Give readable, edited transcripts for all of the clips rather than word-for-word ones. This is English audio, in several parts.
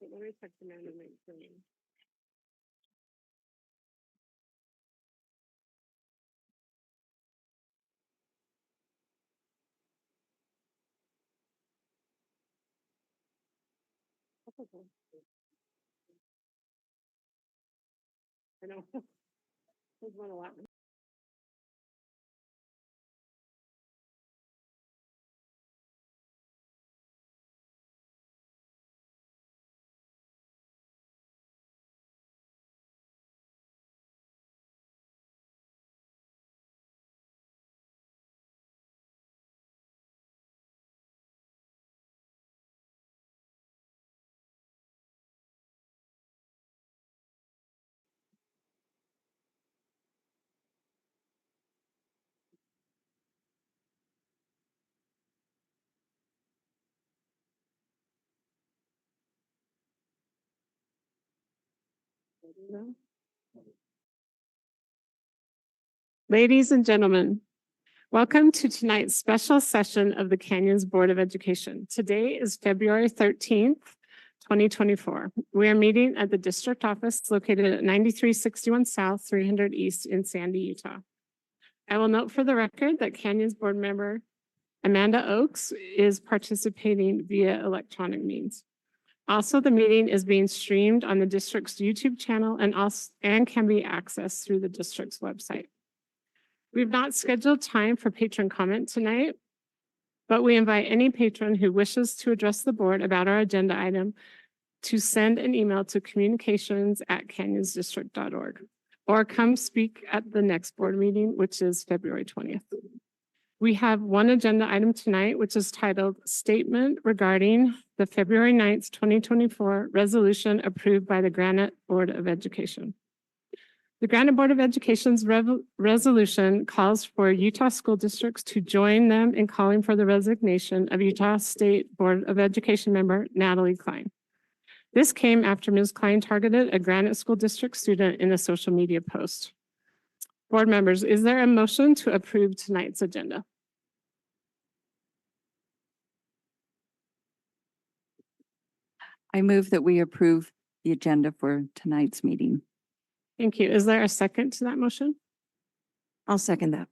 Let me check the man and make sure. That's okay. I know. There's one a lot. Ladies and gentlemen, welcome to tonight's special session of the Canyons Board of Education. Today is February 13th, 2024. We are meeting at the district office located at 9361 South, 300 East in Sandy, Utah. I will note for the record that Canyons Board member Amanda Oakes is participating via electronic means. Also, the meeting is being streamed on the district's YouTube channel and can be accessed through the district's website. We've not scheduled time for patron comment tonight, but we invite any patron who wishes to address the board about our agenda item to send an email to communications@canyonsdistrict.org or come speak at the next board meeting, which is February 20th. We have one agenda item tonight, which is titled Statement Regarding the February 9th, 2024 Resolution Approved by the Granite Board of Education. The Granite Board of Education's resolution calls for Utah school districts to join them in calling for the resignation of Utah State Board of Education member Natalie Klein. This came after Ms. Klein targeted a Granite School District student in a social media post. Board members, is there a motion to approve tonight's agenda? I move that we approve the agenda for tonight's meeting. Thank you. Is there a second to that motion? I'll second that.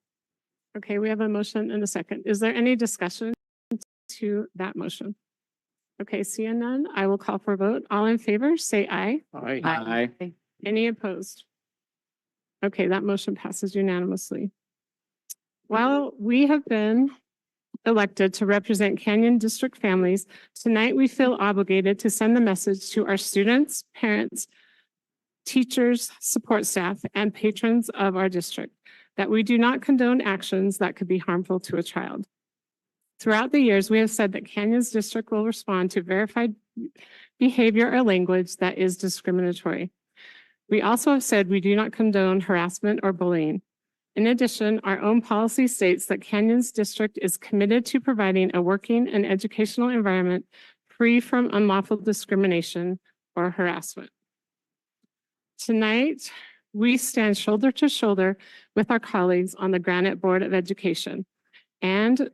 Okay, we have a motion and a second. Is there any discussion to that motion? Okay, seeing none, I will call for a vote. All in favor, say aye. Aye. Any opposed? Okay, that motion passes unanimously. While we have been elected to represent Canyon District families, tonight we feel obligated to send the message to our students, parents, teachers, support staff, and patrons of our district that we do not condone actions that could be harmful to a child. Throughout the years, we have said that Canyons District will respond to verified behavior or language that is discriminatory. We also have said we do not condone harassment or bullying. In addition, our own policy states that Canyons District is committed to providing a working and educational environment free from unlawful discrimination or harassment. Tonight, we stand shoulder to shoulder with our colleagues on the Granite Board of Education and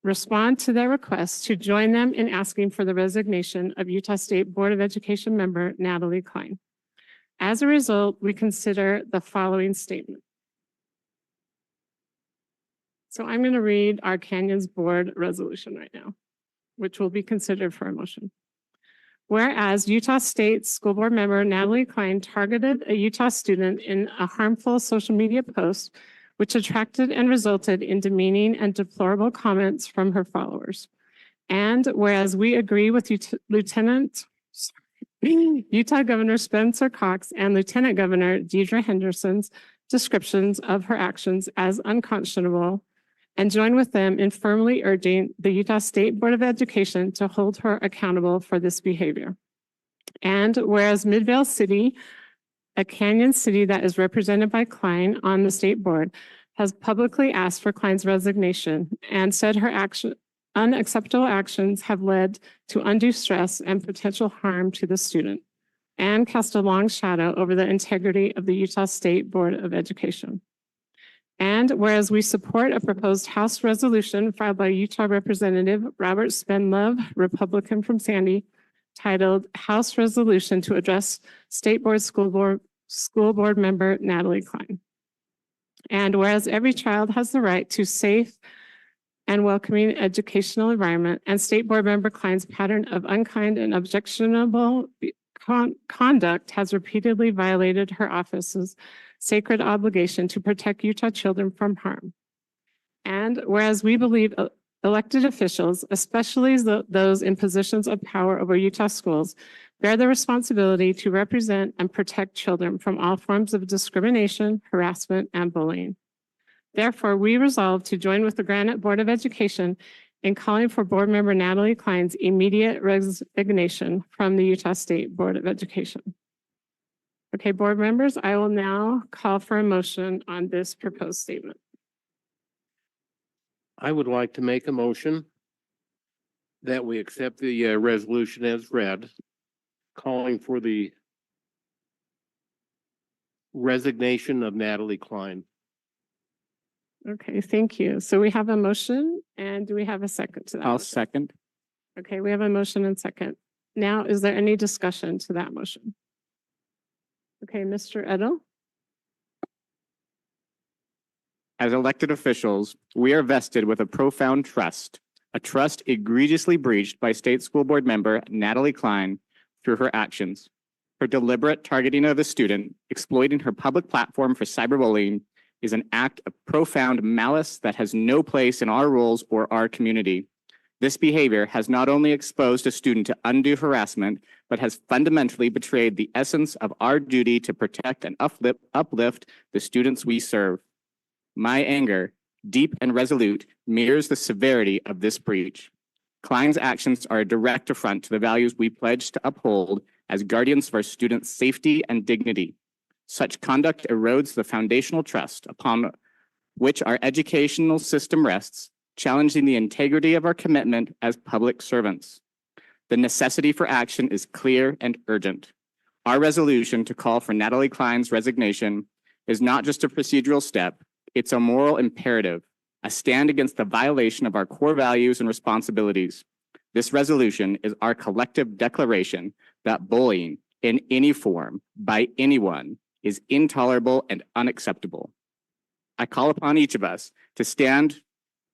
respond to their request to join them in asking for the resignation of Utah State Board of Education member Natalie Klein. As a result, we consider the following statement. So I'm going to read our Canyons Board resolution right now, which will be considered for a motion. Whereas Utah State School Board member Natalie Klein targeted a Utah student in a harmful social media post, which attracted and resulted in demeaning and deplorable comments from her followers. And whereas we agree with Utah Governor Spencer Cox and Lieutenant Governor Deidre Henderson's descriptions of her actions as unconscionable, and join with them in firmly urging the Utah State Board of Education to hold her accountable for this behavior. And whereas Midvale City, a Canyon city that is represented by Klein on the state board, has publicly asked for Klein's resignation and said her unacceptable actions have led to undue stress and potential harm to the student, and cast a long shadow over the integrity of the Utah State Board of Education. And whereas we support a proposed House resolution filed by Utah Representative Robert Spendlove, Republican from Sandy, titled House Resolution to Address State Board School Board Member Natalie Klein. And whereas every child has the right to safe and welcoming educational environment, and State Board Member Klein's pattern of unkind and objectionable conduct has repeatedly violated her office's sacred obligation to protect Utah children from harm. And whereas we believe elected officials, especially those in positions of power over Utah schools, bear the responsibility to represent and protect children from all forms of discrimination, harassment, and bullying. Therefore, we resolve to join with the Granite Board of Education in calling for Board Member Natalie Klein's immediate resignation from the Utah State Board of Education. Okay, board members, I will now call for a motion on this proposed statement. I would like to make a motion that we accept the resolution as read, calling for the resignation of Natalie Klein. Okay, thank you. So we have a motion, and do we have a second to that? I'll motion? second. Okay, we have a motion and second. Now, is there any discussion to that motion? Okay, Mr. Edel? As elected officials, we are vested with a profound trust, a trust egregiously breached by State School Board member Natalie Klein through her actions. Her deliberate targeting of the student, exploiting her public platform for cyberbullying, is an act of profound malice that has no place in our rules or our community. This behavior has not only exposed a student to undue harassment, but has fundamentally betrayed the essence of our duty to protect and uplift the students we serve. My anger, deep and resolute, mirrors the severity of this breach. Klein's actions are a direct affront to the values we pledge to uphold as guardians of our students' safety and dignity. Such conduct erodes the foundational trust upon which our educational system rests, challenging the integrity of our commitment as public servants. The necessity for action is clear and urgent. Our resolution to call for Natalie Klein's resignation is not just a procedural step, it's a moral imperative, a stand against the violation of our core values and responsibilities. This resolution is our collective declaration that bullying in any form by anyone is intolerable and unacceptable. I call upon each of us to stand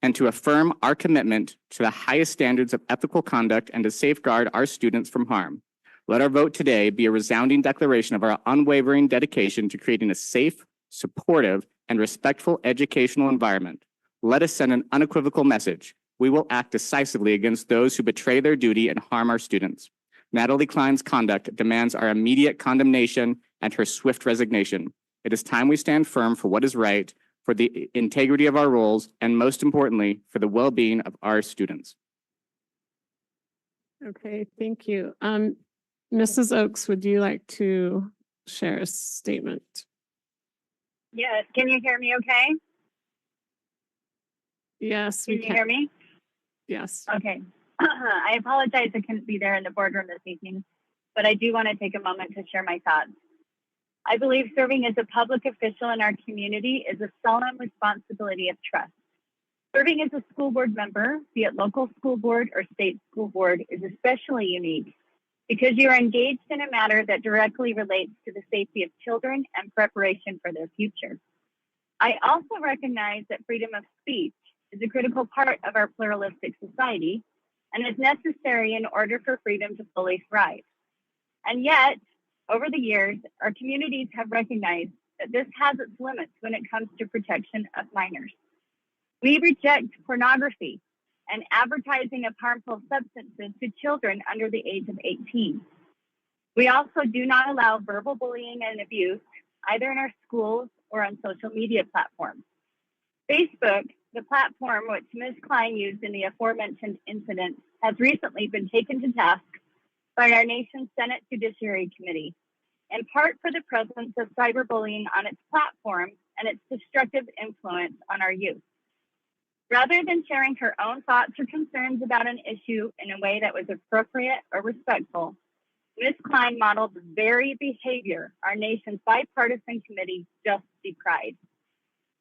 and to affirm our commitment to the highest standards of ethical conduct and to safeguard our students from harm. Let our vote today be a resounding declaration of our unwavering dedication to creating a safe, supportive, and respectful educational environment. Let us send an unequivocal message. We will act decisively against those who betray their duty and harm our students. Natalie Klein's conduct demands our immediate condemnation and her swift resignation. It is time we stand firm for what is right, for the integrity of our roles, and most importantly, for the well-being of our students. Okay, thank you. Mrs. Oakes, would you like to share a statement? Yes, can you hear me okay? Yes, Can we you can. hear me? Yes. Okay. I apologize I couldn't be there in the boardroom this evening, but I do want to take a moment to share my thoughts. I believe serving as a public official in our community is a solemn responsibility of trust. Serving as a school board member, be it local school board or state school board, is especially unique because you are engaged in a matter that directly relates to the safety of children and preparation for their future. I also recognize that freedom of speech is a critical part of our pluralistic society and is necessary in order for freedom to fully thrive. And yet, over the years, our communities have recognized that this has its limits when it comes to protection of minors. We reject pornography and advertising of harmful substances to children under the age of 18. We also do not allow verbal bullying and abuse either in our schools or on social media platforms. Facebook, the platform which Ms. Klein used in the aforementioned incident, has recently been taken to task by our nation's Senate Judiciary Committee, in part for the presence of cyberbullying on its platform and its destructive influence on our youth. Rather than sharing her own thoughts or concerns about an issue in a way that was appropriate or respectful, Ms. Klein modeled the very behavior our nation's bipartisan committee just decried.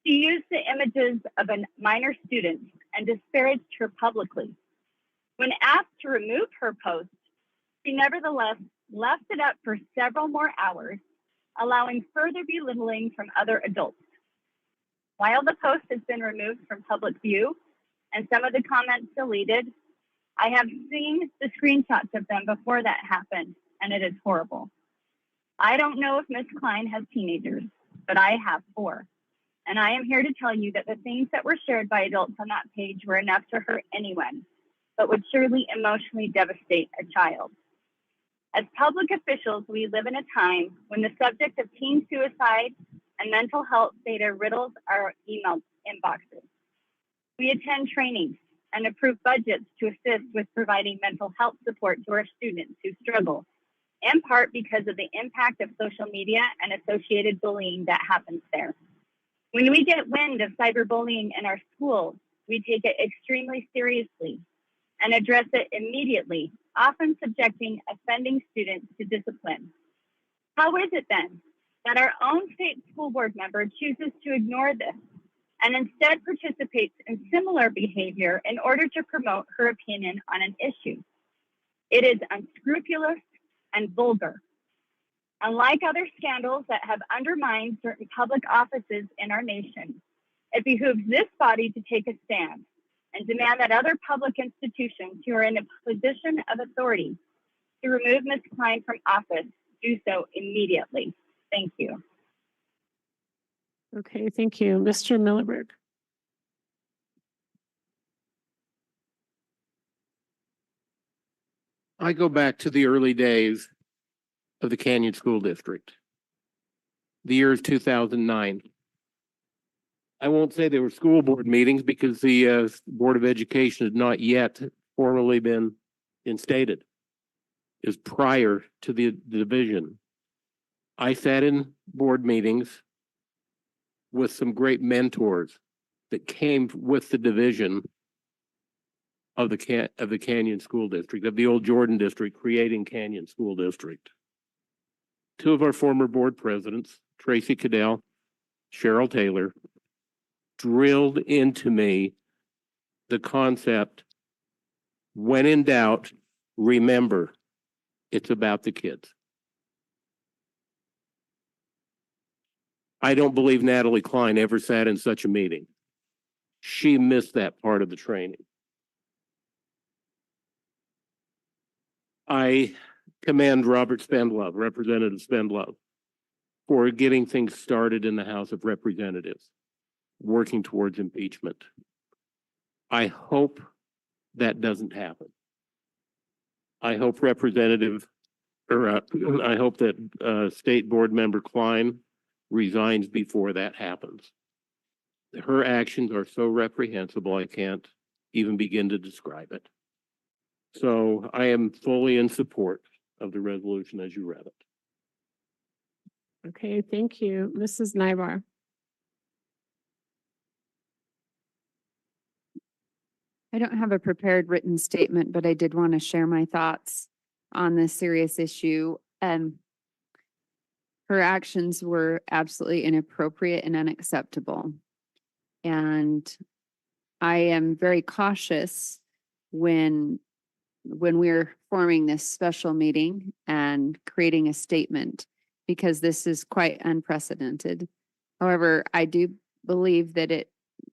She used the images of a minor student and disparaged her publicly. When asked to remove her post, She nevertheless left it up for several more hours, allowing further belittling from other adults. While the post has been removed from public view and some of the comments deleted, I have seen the screenshots of them before that happened, and it is horrible. I don't know if Ms. Klein has teenagers, but I have 4. And I am here to tell you that the things that were shared by adults on that page were enough to hurt anyone, but would surely emotionally devastate a child. As public officials, we live in a time when the subject of teen suicide and mental health data riddles our email inboxes. We attend trainings and approve budgets to assist with providing mental health support to our students who struggle, in part because of the impact of social media and associated bullying that happens there. When we get wind of cyberbullying in our schools, we take it extremely seriously and address it immediately, often subjecting offending students to discipline. How is it then that our own state school board member chooses to ignore this and instead participates in similar behavior in order to promote her opinion on an issue? It is unscrupulous and vulgar. Unlike other scandals that have undermined certain public offices in our nation, it behooves this body to take a stand and demand that other public institutions who are in a position of authority to remove Ms. Klein from office do so immediately. Thank you. Okay, thank you. Mr. Milliberg. I go back to the early days of the Canyon School District. The year is 2009. I won't say there were school board meetings because the Board of Education had not yet formally been instated. It was prior to the division. I sat in board meetings with some great mentors that came with the division of the Canyon School District, of the old Jordan District, creating Canyon School District. 2 of our former board presidents, Tracy Cadell, Cheryl Taylor, drilled into me the concept, when in doubt, remember, it's about the kids. I don't believe Natalie Klein ever sat in such a meeting. She missed that part of the training. I commend Robert Spendlove, Representative Spendlove, for getting things started in the House of Representatives, working towards impeachment. I hope that doesn't happen. I hope I hope that State Board Member Klein resigns before that happens. Her actions are so reprehensible, I can't even begin to describe it. So I am fully in support of the resolution as you read it. Okay, thank you. Mrs. Nybar. I don't have a prepared written statement, but I did want to share my thoughts on this serious issue. Her actions were absolutely inappropriate and unacceptable. And I am very cautious when we're forming this special meeting and creating a statement, because this is quite unprecedented. However, I do believe that it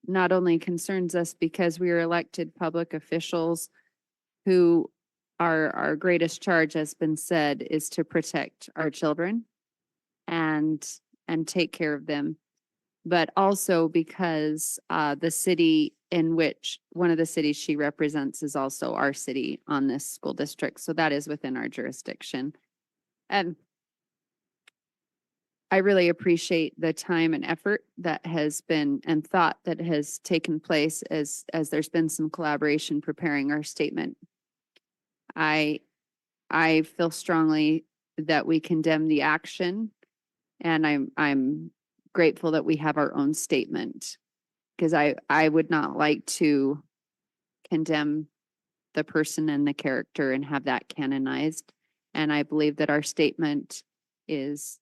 not only concerns us because we are elected public officials who our greatest charge, has been said, is to protect our children and take care of them, but also because the city in which one of the cities she represents is also our city on this school district. So that is within our jurisdiction. And I really appreciate the time and effort that has been, and thought that has taken place as there's been some collaboration preparing our statement. I feel strongly that we condemn the action, and I'm grateful that we have our own statement, because I would not like to condemn the person and the character and have that canonized. And I believe that our statement is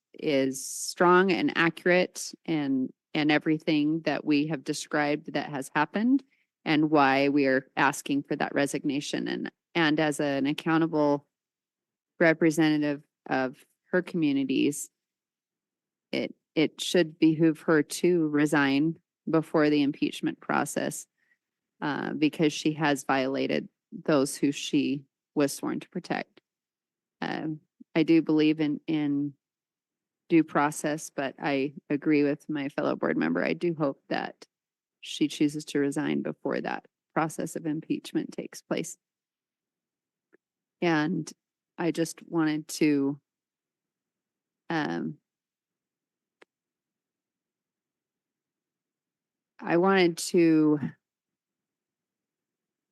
strong and accurate and everything that we have described that has happened, and why we are asking for that resignation. And as an accountable representative of her communities, it should behoove her to resign before the impeachment process, because she has violated those who she was sworn to protect. I do believe in due process, but I agree with my fellow board member. I do hope that she chooses to resign before that process of impeachment takes place. And I just wanted to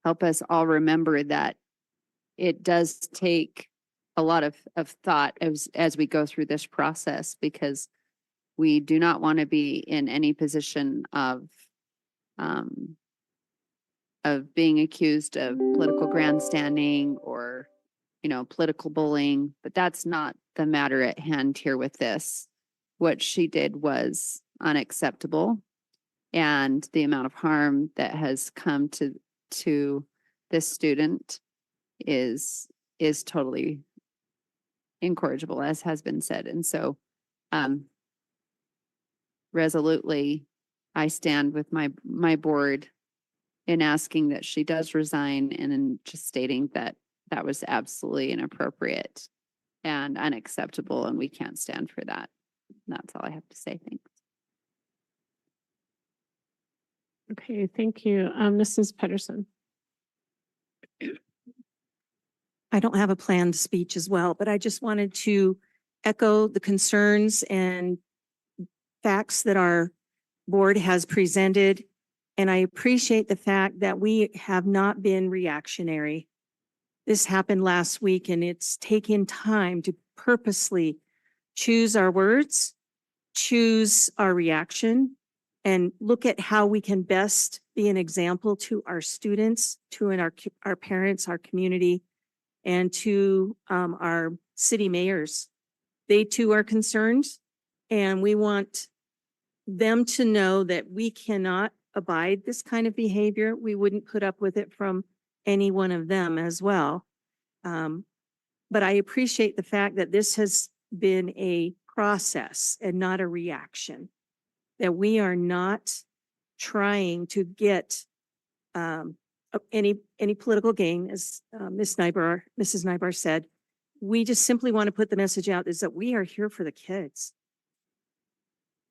help us all remember that it does take a lot of thought as we go through this process, because we do not want to be in any position of being accused of political grandstanding or, political bullying, but that's not the matter at hand here with this. What she did was unacceptable, and the amount of harm that has come to this student is totally incorrigible, as has been said. And so resolutely, I stand with my board in asking that she does resign, and in just stating that that was absolutely inappropriate and unacceptable, and we can't stand for that. That's all I have to say. Thanks. Okay, thank you. Mrs. Pedersen. I don't have a planned speech as well, but I just wanted to echo the concerns and facts that our board has presented. And I appreciate the fact that we have not been reactionary. This happened last week, and it's taken time to purposely choose our words, choose our reaction, and look at how we can best be an example to our students, to our parents, our community, and to our city mayors. They too are concerned, and we want them to know that we cannot abide this kind of behavior. We wouldn't put up with it from any one of them as well. But I appreciate the fact that this has been a process and not a reaction, that we are not trying to get any political gain, as Mrs. Nybar said. We just simply want to put the message out is that we are here for the kids.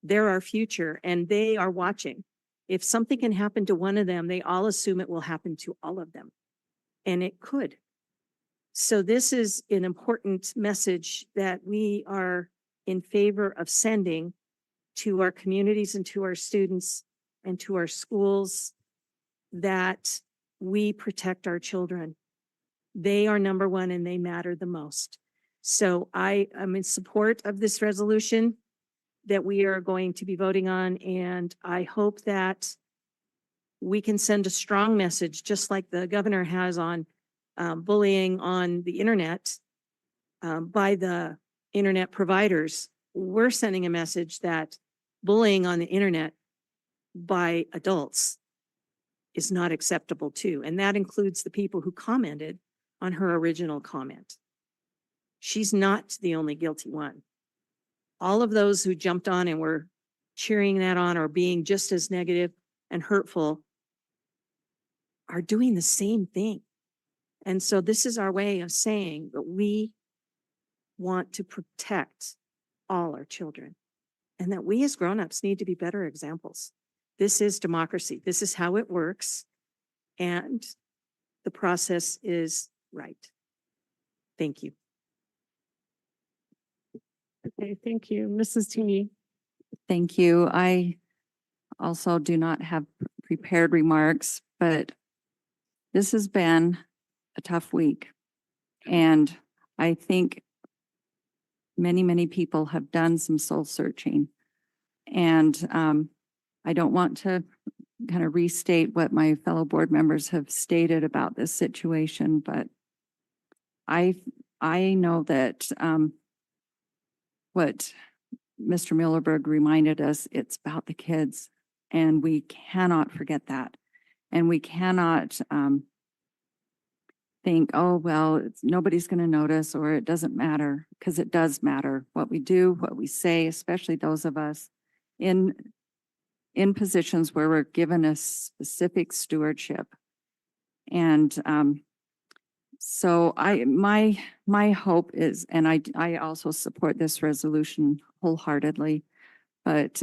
They're our future, and they are watching. If something can happen to one of them, they all assume it will happen to all of them, and it could. So this is an important message that we are in favor of sending to our communities and to our students and to our schools, that we protect our children. They are number one, and they matter the most. So I am in support of this resolution that we are going to be voting on, and I hope that we can send a strong message, just like the governor has on bullying on the internet by the internet providers. We're sending a message that bullying on the internet by adults is not acceptable too. And that includes the people who commented on her original comment. She's not the only guilty one. All of those who jumped on and were cheering that on or being just as negative and hurtful are doing the same thing. And so this is our way of saying that we want to protect all our children, and that we as grownups need to be better examples. This is democracy. This is how it works. And the process is right. Thank you. Okay, thank you. Mrs. Teeny. Thank you. I also do not have prepared remarks, but this has been a tough week. And I think many people have done some soul searching. And I don't want to kind of restate what my fellow board members have stated about this situation, but I know that what Mr. Millerberg reminded us, it's about the kids, and we cannot forget that. And we cannot think, oh, well, nobody's going to notice or it doesn't matter, because it does matter what we do, what we say, especially those of us in positions where we're given a specific stewardship. And so my hope is, and I also support this resolution wholeheartedly, but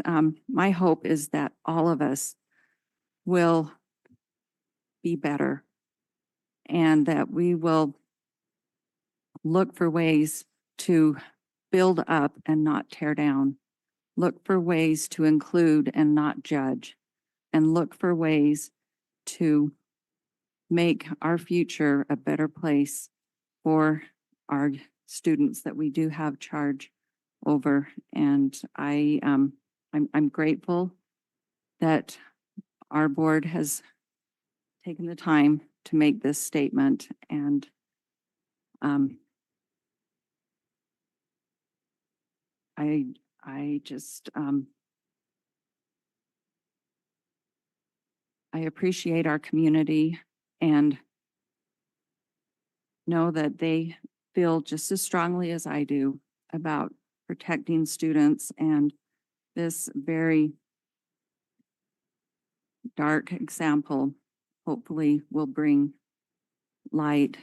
my hope is that all of us will be better and that we will look for ways to build up and not tear down, look for ways to include and not judge, and look for ways to make our future a better place for our students that we do have charge over. And I'm grateful that our board has taken the time to make this statement. And I just I appreciate our community and know that they feel just as strongly as I do about protecting students, and this very dark example hopefully will bring light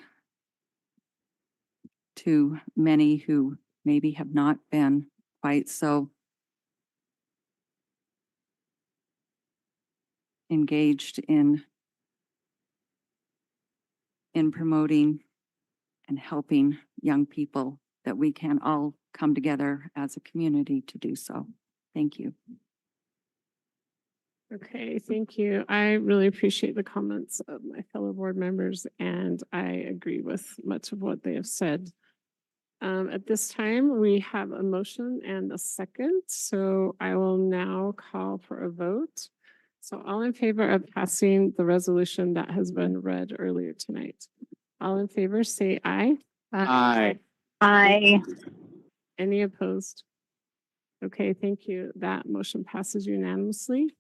to many who maybe have not been quite so engaged in promoting and helping young people, that we can all come together as a community to do so. Thank you. Okay, thank you. I really appreciate the comments of my fellow board members, and I agree with much of what they have said. At this time, we have a motion and a second, so I will now call for a vote. So all in favor of passing the resolution that has been read earlier tonight? All in favor, say aye. Aye. Aye. Any opposed? Okay, thank you. That motion passes unanimously.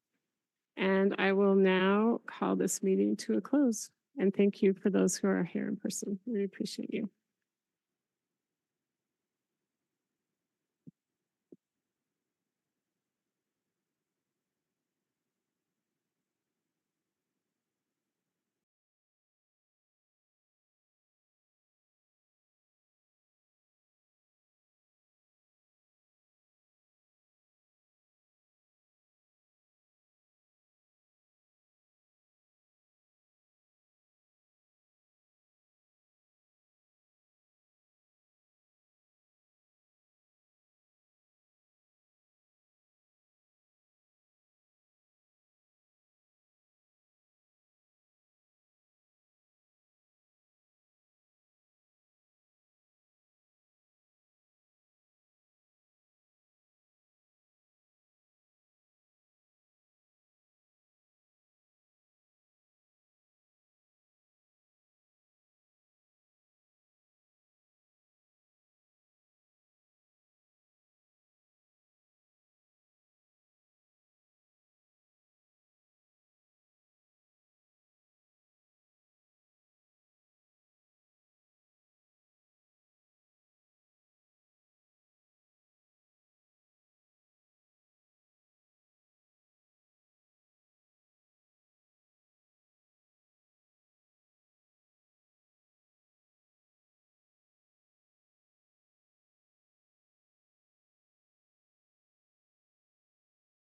And I will now call this meeting to a close. And thank you for those who are here in person. We appreciate you.